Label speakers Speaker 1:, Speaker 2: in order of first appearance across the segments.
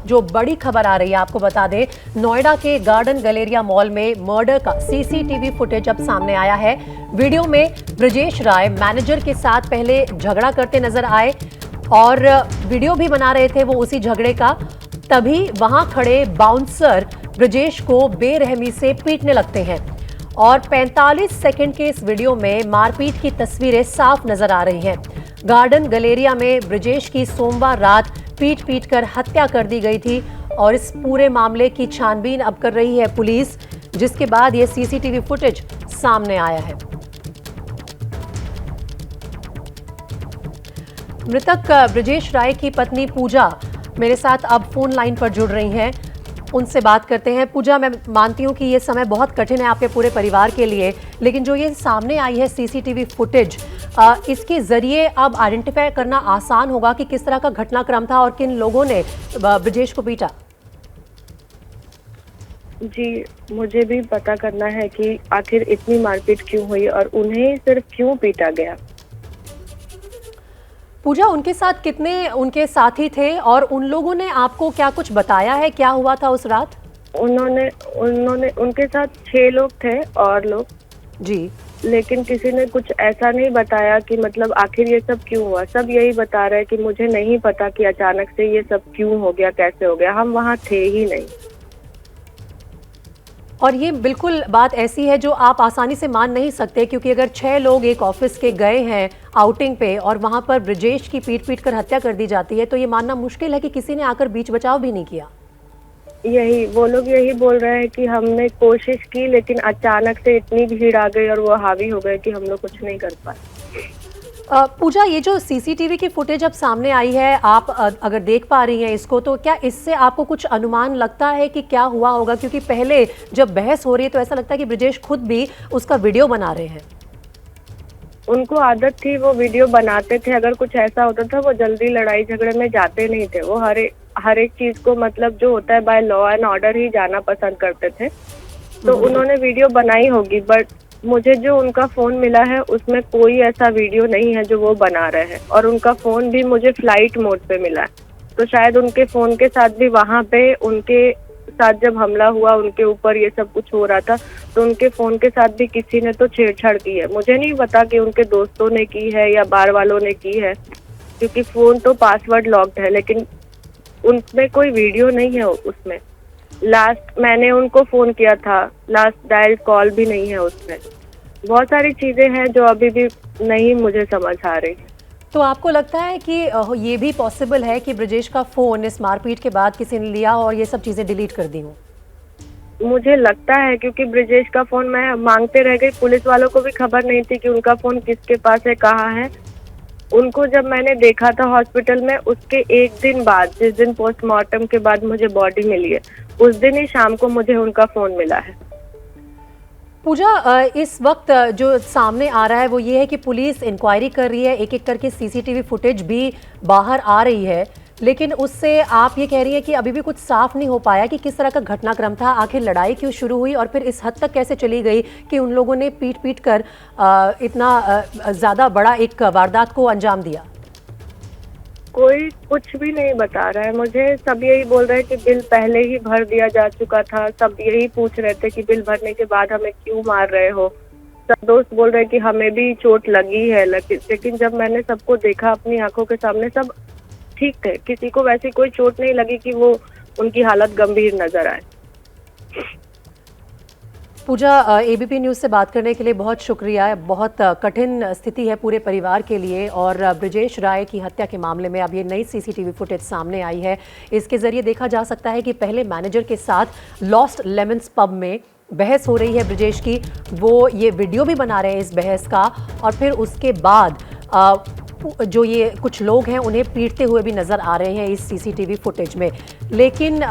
Speaker 1: जो बड़ी खबर आ रही है आपको बता दें, नोएडा के गार्डन गैलेरिया मॉल में मर्डर का सीसीटीवी फुटेज अब सामने आया है। वीडियो में ब्रजेश राय मैनेजर के साथ पहले झगड़ा करते नजर आए और वीडियो भी बना रहे थे वो उसी झगड़े का। तभी वहां खड़े बाउंसर ब्रजेश को बेरहमी से पीटने लगते हैं और 45 सेकंड के इस वीडियो में मारपीट की तस्वीरें साफ नजर आ रही हैं। गार्डन गैलेरिया में ब्रजेश की सोमवार रात पीट कर हत्या कर दी गई थी और इस पूरे मामले की छानबीन अब कर रही है पुलिस, जिसके बाद यह सीसीटीवी फुटेज सामने आया है। मृतक ब्रजेश राय की पत्नी पूजा मेरे साथ अब फोन लाइन पर जुड़ रही हैं, उनसे बात करते हैं। पूजा, मैं मानती हूं कि ये समय बहुत कठिन है आपके पूरे परिवार के लिए, लेकिन जो ये सामने आई है सीसीटीवी फुटेज, इसके जरिए अब आइडेंटिफाई करना आसान होगा कि किस तरह का घटनाक्रम था और किन लोगों ने ब्रजेश को पीटा।
Speaker 2: जी, मुझे भी पता करना है कि आखिर इतनी मारपीट क्यों हुई और उन्हें सिर्फ क्यों पीटा गया।
Speaker 1: पूजा, उनके साथ कितने उनके साथी थे और उन लोगों ने आपको क्या कुछ बताया है, क्या हुआ था उस रात?
Speaker 2: उन्होंने उनके साथ 6 लोग थे और लोग
Speaker 1: जी,
Speaker 2: लेकिन किसी ने कुछ ऐसा नहीं बताया कि मतलब आखिर ये सब क्यों हुआ। सब यही बता रहे हैं कि मुझे नहीं पता कि अचानक से ये सब क्यों हो गया, कैसे हो गया, हम वहाँ थे ही नहीं।
Speaker 1: और ये बिल्कुल बात ऐसी है जो आप आसानी से मान नहीं सकते, क्योंकि अगर 6 लोग एक ऑफिस के गए हैं आउटिंग पे और वहां पर ब्रजेश की पीट कर हत्या कर दी जाती है, तो ये मानना मुश्किल है कि किसी ने आकर बीच बचाव भी नहीं किया।
Speaker 2: वो लोग यही बोल रहे हैं कि हमने कोशिश की लेकिन अचानक से इतनी भीड़ आ गई और वो हावी हो गए कि हम लोग कुछ नहीं कर पाए।
Speaker 1: पूजा, ये जो सीसीटीवी की फुटेज अब सामने आई है, आप अगर देख पा रही हैं इसको, तो क्या इससे आपको कुछ अनुमान लगता है कि क्या हुआ होगा? क्योंकि पहले जब बहस हो रही है तो ऐसा लगता है कि ब्रजेश खुद भी उसका वीडियो बना रहे हैं।
Speaker 2: उनको आदत थी, वो वीडियो बनाते थे। अगर कुछ ऐसा होता था वो जल्दी लड़ाई झगड़े में जाते नहीं थे। वो हर एक चीज को मतलब जो होता है बाय लॉ एंड ऑर्डर ही जाना पसंद करते थे। तो उन्होंने वीडियो बनाई होगी, बट मुझे जो उनका फोन मिला है उसमें कोई ऐसा वीडियो नहीं है जो वो बना रहे हैं और उनका फोन भी मुझे फ्लाइट मोड पे मिला है। तो शायद उनके फोन के साथ भी वहाँ पे उनके साथ जब हमला हुआ, उनके ऊपर ये सब कुछ हो रहा था, तो उनके फोन के साथ भी किसी ने तो छेड़छाड़ की है। मुझे नहीं पता कि उनके दोस्तों ने की है या बार वालों ने की है, क्योंकि फोन तो पासवर्ड लॉक्ड है, लेकिन उनमें कोई वीडियो नहीं है। उसमें लास्ट मैंने उनको फोन किया था, लास्ट डायल कॉल भी नहीं है उसमें। बहुत सारी चीजें हैं जो अभी भी नहीं मुझे समझ आ रही।
Speaker 1: तो आपको लगता है कि ये भी पॉसिबल है कि ब्रजेश का फोन इस मारपीट के बाद किसी ने लिया और ये सब चीजें डिलीट कर दी हों?
Speaker 2: मुझे लगता है, क्योंकि ब्रजेश का फोन मैं मांगते रह गई। पुलिस वालों को भी खबर नहीं थी कि उनका फोन किसके पास है, कहाँ है। उनको जब मैंने देखा था हॉस्पिटल में, उसके एक दिन बाद, जिस दिन पोस्टमार्टम के बाद मुझे बॉडी मिली है, उस दिन ही शाम को मुझे उनका फोन मिला है।
Speaker 1: पूजा, इस वक्त जो सामने आ रहा है वो ये है कि पुलिस इंक्वायरी कर रही है, एक एक करके सीसीटीवी फुटेज भी बाहर आ रही है, लेकिन उससे आप ये कह रही है कि अभी भी कुछ साफ नहीं हो पाया कि किस तरह का घटनाक्रम था, आखिर लड़ाई क्यों शुरू हुई और फिर इस हद तक कैसे चली गई कि उन लोगों ने पीट कर इतना ज़्यादा बड़ा एक वारदात को अंजाम दिया।
Speaker 2: कोई कुछ भी नहीं बता रहा है मुझे। सब यही बोल रहे हैं कि बिल पहले ही भर दिया जा चुका था। सब यही पूछ रहे थे कि बिल भरने के बाद हमें क्यों मार रहे हो। सब दोस्त बोल रहे हैं कि हमें भी चोट लगी है, लेकिन जब मैंने सबको देखा अपनी आंखों के सामने, सब ठीक थे। किसी को वैसी कोई चोट नहीं लगी कि वो उनकी हालत गंभीर नजर आए।
Speaker 1: पूजा, एबीपी न्यूज़ से बात करने के लिए बहुत शुक्रिया। बहुत कठिन स्थिति है पूरे परिवार के लिए और ब्रजेश राय की हत्या के मामले में अब ये नई सीसीटीवी फुटेज सामने आई है। इसके ज़रिए देखा जा सकता है कि पहले मैनेजर के साथ लॉस्ट लेमन्स पब में बहस हो रही है ब्रजेश की, वो ये वीडियो भी बना रहे हैं इस बहस का, और फिर उसके बाद जो ये कुछ लोग हैं उन्हें पीटते हुए भी नज़र आ रहे हैं इस सीसीटीवी फुटेज में। लेकिन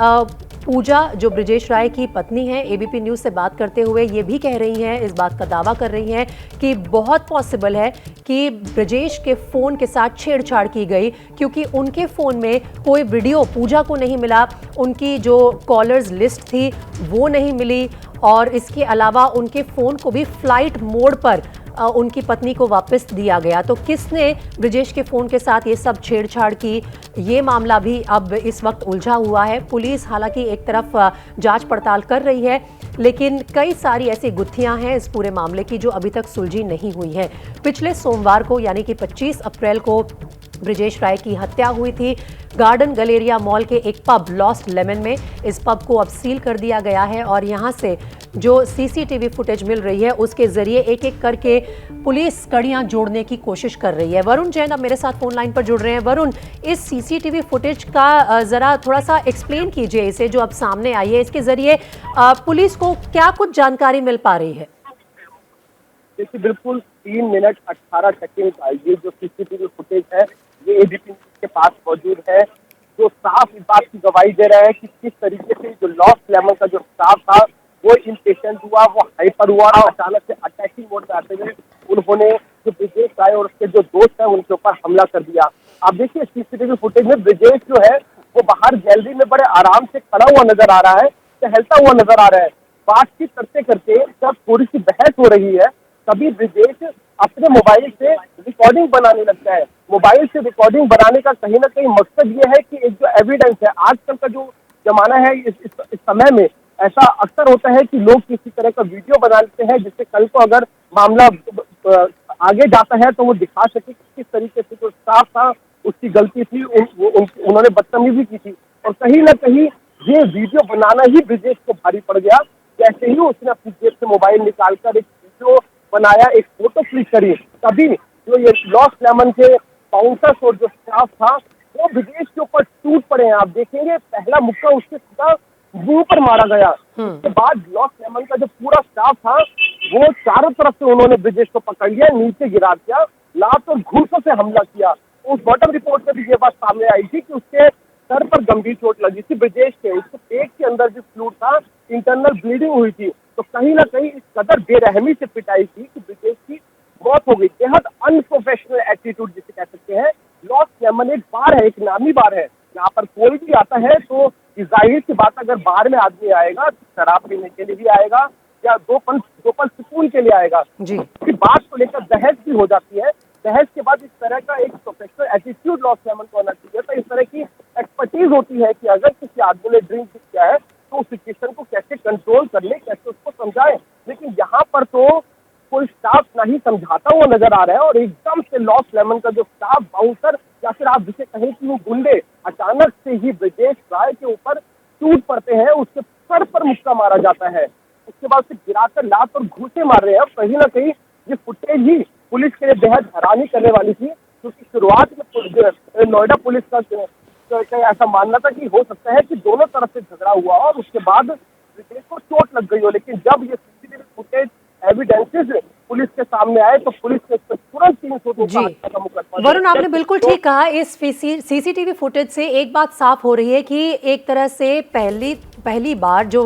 Speaker 1: पूजा, जो ब्रजेश राय की पत्नी है, एबीपी न्यूज़ से बात करते हुए ये भी कह रही हैं, इस बात का दावा कर रही हैं कि बहुत पॉसिबल है कि ब्रजेश के फ़ोन के साथ छेड़छाड़ की गई, क्योंकि उनके फ़ोन में कोई वीडियो पूजा को नहीं मिला, उनकी जो कॉलर्स लिस्ट थी वो नहीं मिली और इसके अलावा उनके फ़ोन को भी फ्लाइट मोड पर उनकी पत्नी को वापस दिया गया। तो किसने ब्रिजेश के फोन के साथ ये सब छेड़छाड़ की, ये मामला भी अब इस वक्त उलझा हुआ है। पुलिस हालांकि एक तरफ जांच पड़ताल कर रही है, लेकिन कई सारी ऐसी गुत्थियां हैं इस पूरे मामले की जो अभी तक सुलझी नहीं हुई है। पिछले सोमवार को यानी कि 25 अप्रैल को ब्रिजेश राय की हत्या हुई थी गार्डन गलेरिया मॉल के एक पब लॉस्ट लेमन में। इस पब को अब सील कर दिया गया है और यहां से जो सीसीटीवी फुटेज मिल रही है उसके जरिए एक एक करके पुलिस कड़ियां जोड़ने की कोशिश कर रही है। वरुण जैन अब मेरे साथ फोन लाइन पर जुड़ रहे हैं। वरुण, इस सीसीटीवी फुटेज का जरा थोड़ा सा एक्सप्लेन कीजिए इसे, जो अब सामने आई है, इसके जरिए पुलिस को क्या कुछ जानकारी मिल पा रही है?
Speaker 3: देखिए, बिल्कुल 3 मिनट 18 सेकेंड का ये जो सीसीटीवी फुटेज है ये एबीपी के पास मौजूद है, जो साफ इस बात की गवाही दे रहा है कि किस तरीके से जो लॉस्ट लेमन का जो स्टाफ था वो इम्पेशेंट हुआ, वो हाइपर हुआ, अचानक से अटैकिंग मोड में आते हुए उन्होंने जो ब्रिजेश राय और उसके जो दोस्त है उनके ऊपर हमला कर दिया। आप देखिए सीसीटीवी फुटेज में ब्रिजेश जो है वो बाहर गैलरी में बड़े आराम से खड़ा हुआ नजर आ रहा है, टहलता हुआ नजर आ रहा है। बातचीत करते करते जब थोड़ी सी बहस हो रही है तभी ब्रिजेश अपने मोबाइल से रिकॉर्डिंग बनाने लगता है। मोबाइल से रिकॉर्डिंग बनाने का कहीं ना कहीं मकसद ये है कि एक जो एविडेंस है, आजकल का जो जमाना है इस समय में ऐसा अक्सर होता है कि लोग किसी तरह का वीडियो बना लेते हैं जिससे कल को अगर मामला आगे जाता है तो वो दिखा सके कि किस तरीके से जो स्टाफ था उसकी गलती थी, उन्होंने बदतमीजी की थी। और कहीं ना कहीं ये वीडियो बनाना ही ब्रिजेश को भारी पड़ गया। जैसे ही उसने अपनी जेब से मोबाइल निकालकर एक वीडियो बनाया, एक फोटो क्लिक करी, तभी जो ये लॉस्ट लेमन के बाउंसर्स और जो स्टाफ था वो ब्रिजेश के ऊपर टूट पड़े हैं। आप देखेंगे पहला मुक्का उसके सीधा मुंह पर मारा गया। उसके बाद लॉस्ट लेमन का जो पूरा स्टाफ था वो चारों तरफ से उन्होंने ब्रिजेश को पकड़ लिया, नीचे गिरा दिया, लात और घूंसों से हमला किया। उस बॉटम रिपोर्ट में भी ये बात सामने आई थी कि उसके सर पर गंभीर चोट लगी थी ब्रिजेश के, उसके पेट के अंदर भी फ्लूइड था, इंटरनल ब्लीडिंग हुई थी। तो कहीं ना कहीं इस कदर बेरहमी से पिटाई थी कि ब्रिजेश की मौत हो गई। बेहद अनप्रोफेशनल एटीट्यूड जिसे कह सकते हैं। लॉस्ट लेमन एक बार है, एक नामी बार है, यहाँ पर कोई भी आता है तो जाहिर सी बात, अगर बाहर में आदमी आएगा शराब पीने के लिए भी आएगा या दो पल सुकून के लिए आएगा जी। इस बात को लेकर बहस भी हो जाती है। बहस के बाद इस तरह का एक प्रोफेशनल एटीट्यूड लॉस्ट लेमन को होना चाहिए। तो इस तरह की एक्सपर्टीज होती है कि अगर किसी आदमी ने ड्रिंक किया है तो उस सिचुएशन को कैसे कंट्रोल कर ले, कैसे उसको समझाए। लेकिन यहाँ पर तो कोई स्टाफ नहीं समझाता हुआ नजर आ रहा है और एकदम से लॉस्ट लेमन का जो स्टाफ बाउंसर या फिर आप जिसे कहें कि वो गुंडे अचानक से ही ब्रिजेश राय के ऊपर टूट पड़ते हैं, उसके सर पर मुक्का मारा जाता है, उसके बाद उसे गिराकर लात और घूंसे मार रहे हैं। कहीं ना कहीं ये फुटेज ही पुलिस के लिए बेहद हैरानी करने वाली थी, क्योंकि शुरुआत में नोएडा पुलिस का ऐसा मानना था कि हो सकता है कि दोनों तरफ से झगड़ा हुआ और उसके बाद ब्रिजेश को चोट लग गई हो। लेकिन जब ये सीसीटीवी फुटेज एविडेंसेस पुलिस के सामने आए तो पुलिस ने तुरंत 302 का मुकदमा।
Speaker 1: वरुण, आपने बिल्कुल ठीक कहा। इस सीसीटीवी फुटेज से एक बात साफ हो रही है कि एक तरह से पहली बार जो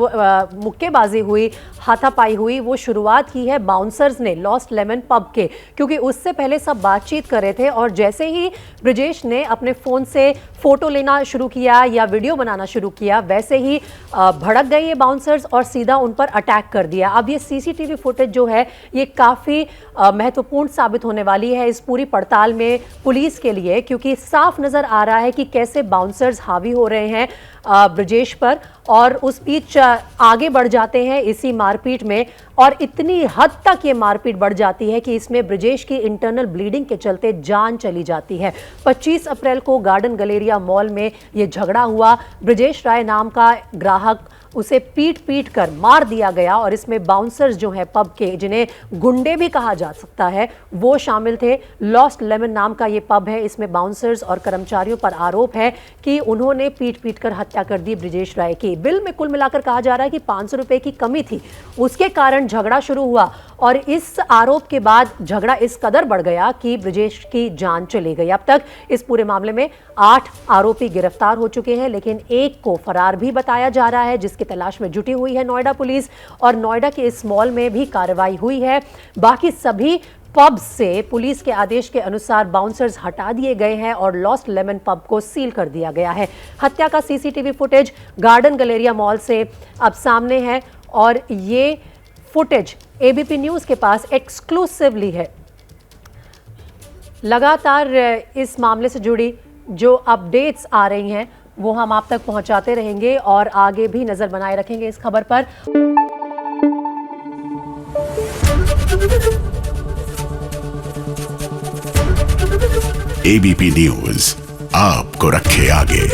Speaker 1: मुक्केबाजी हुई, हाथापाई हुई, वो शुरुआत की है बाउंसर्स ने लॉस्ट लेमन पब के, क्योंकि उससे पहले सब बातचीत कर रहे थे और जैसे ही ब्रिजेश ने अपने फ़ोन से फ़ोटो लेना शुरू किया या वीडियो बनाना शुरू किया, वैसे ही भड़क गए ये बाउंसर्स और सीधा उन पर अटैक कर दिया। अब ये सीसीटीवी फुटेज जो है ये काफ़ी महत्वपूर्ण साबित होने वाली है इस पूरी पड़ताल में पुलिस के लिए, क्योंकि साफ नज़र आ रहा है कि कैसे बाउंसर्स हावी हो रहे हैं ब्रिजेश पर और उस बीच आगे बढ़ जाते हैं इसी मारपीट में, और इतनी हद तक ये मारपीट बढ़ जाती है कि इसमें ब्रिजेश की इंटरनल ब्लीडिंग के चलते जान चली जाती है। 25 अप्रैल को गार्डन गलेरिया मॉल में ये झगड़ा हुआ। ब्रिजेश राय नाम का ग्राहक, उसे पीट कर मार दिया गया और इसमें बाउंसर्स जो हैं पब के, जिन्हें गुंडे भी कहा जा सकता है, वो शामिल थे। लॉस्ट लेमन नाम का ये पब है, इसमें बाउंसर्स और कर्मचारियों पर आरोप है कि उन्होंने पीट कर हत्या कर दी ब्रिजेश राय की। बिल में कुल मिलाकर कहा जा रहा है कि 500 रुपए की कमी थी, उसके कारण झगड़ा शुरू हुआ और इस आरोप के बाद झगड़ा इस कदर बढ़ गया कि ब्रिजेश की जान चली गई। अब तक इस पूरे मामले में 8 आरोपी गिरफ्तार हो चुके हैं, लेकिन एक को फरार भी बताया जा रहा है, जिसकी तलाश में जुटी हुई है नोएडा पुलिस, और नोएडा के इस मॉल में भी कार्रवाई हुई है। बाकी सभी पब से पुलिस के आदेश के अनुसार बाउंसर्स हटा दिए गए हैं और लॉस्ट लेमन पब को सील कर दिया गया है। हत्या का CCTV footage garden Galleria mall से अब सामने है और ये फुटेज एबीपी न्यूज के पास एक्सक्लूसिवली है। लगातार इस मामले से जुड़ी जो अपडेट्स आ रही हैं वो हम आप तक पहुंचाते रहेंगे और आगे भी नजर बनाए रखेंगे इस खबर पर।
Speaker 4: एबीपी न्यूज आपको रखे आगे।